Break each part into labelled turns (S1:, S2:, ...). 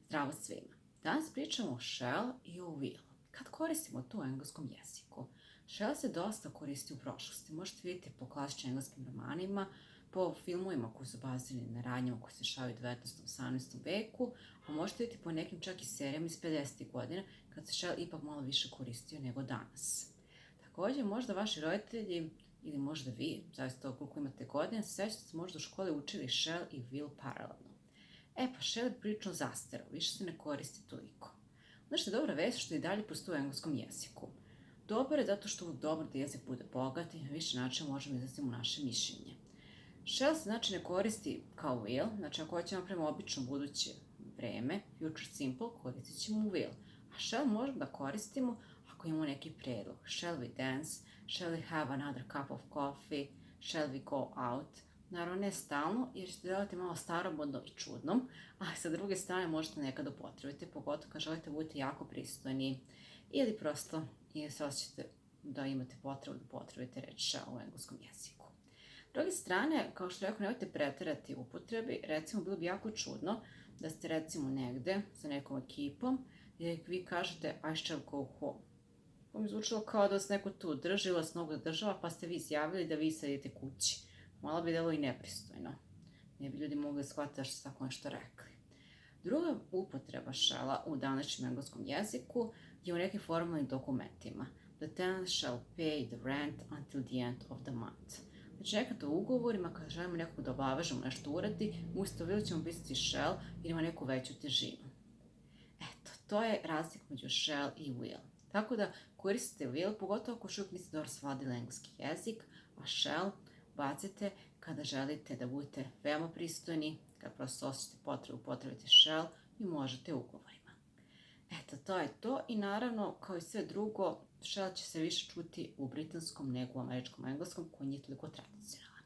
S1: Zdravo svima. Danas pričamo o shall i o will. Kad koristimo to u engleskom jeziku? Shall se dosta koristi u prošlosti. Možete vidjeti po klasičnim engleskim romanima, po filmovima koji su bazirani na radnjama koji se dešavaju u 19. 18. veku, a možete vidjeti po nekim čak i serijama iz 50. godina kad se shall ipak malo više koristio nego danas. Također, možda vaši roditelji ili možda vi, zavisno od koliko imate godine, sećate se možda u školi učili shall i will paralelno. Pa shall je prilično zastarao, više se ne koristi toliko. Ono što je dobra vest što i dalje postoji u engleskom jeziku. Dobro je zato što je dobro da jezik bude bogat i na više načina možemo izraziti naše mišljenje. Shall se znači ne koristi kao will, znači ako hoćemo napravimo obično buduće vreme, future simple, koristit ćemo will. A shall možemo da koristimo ako imamo neki predlog. Shall we dance? Shall we have another cup of coffee? Shall we go out? Naravno ne stalno, jer ćete delovati malo staromodno i čudnom, a sa druge strane možete nekada upotrebiti, pogotovo kad želite budete jako pristojni ili prosto se osjećate da imate potrebu da upotrebite reč shall u engleskom jeziku. S druge strane, kao što rekao, nemojte preterati u upotrebi, recimo bilo bi jako čudno da ste recimo negde sa nekom ekipom i vi kažete I shall go home. To mi zvučilo kao da vas neko tu drži, vas mnogo zadržava, pa ste vi izjavili da vi sad idete kući. Malo bi delo i nepristojno. Ne bi ljudi mogli shvatiti da ste tako nešto rekli. Druga upotreba shalla u današnjem engleskom jeziku je u nekim formalnim dokumentima. The tenant shall pay the rent until the end of the month. Znači nekada u ugovorima kada želimo nekog da obavežemo nešto uradi, umjesto will ćemo pisati shall jer ima neku veću težinu. Eto, to je razlika među shall i will. Tako da koristite will, pogotovo ako još uvijek niste dobro svladili engleski jezik, a shall bacite kada želite da budete veoma pristojni, kada prosto osjećate potrebu upotrebiti shall i možete ugovorima. Eto, to je to i naravno, kao i sve drugo, shall će se više čuti u britanskom nego u američkom engleskom koji nije toliko tradicionalan.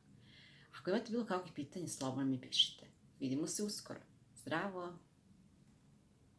S1: Ako imate bilo kakvih pitanja, slobodno mi pišite. Vidimo se uskoro. Zdravo!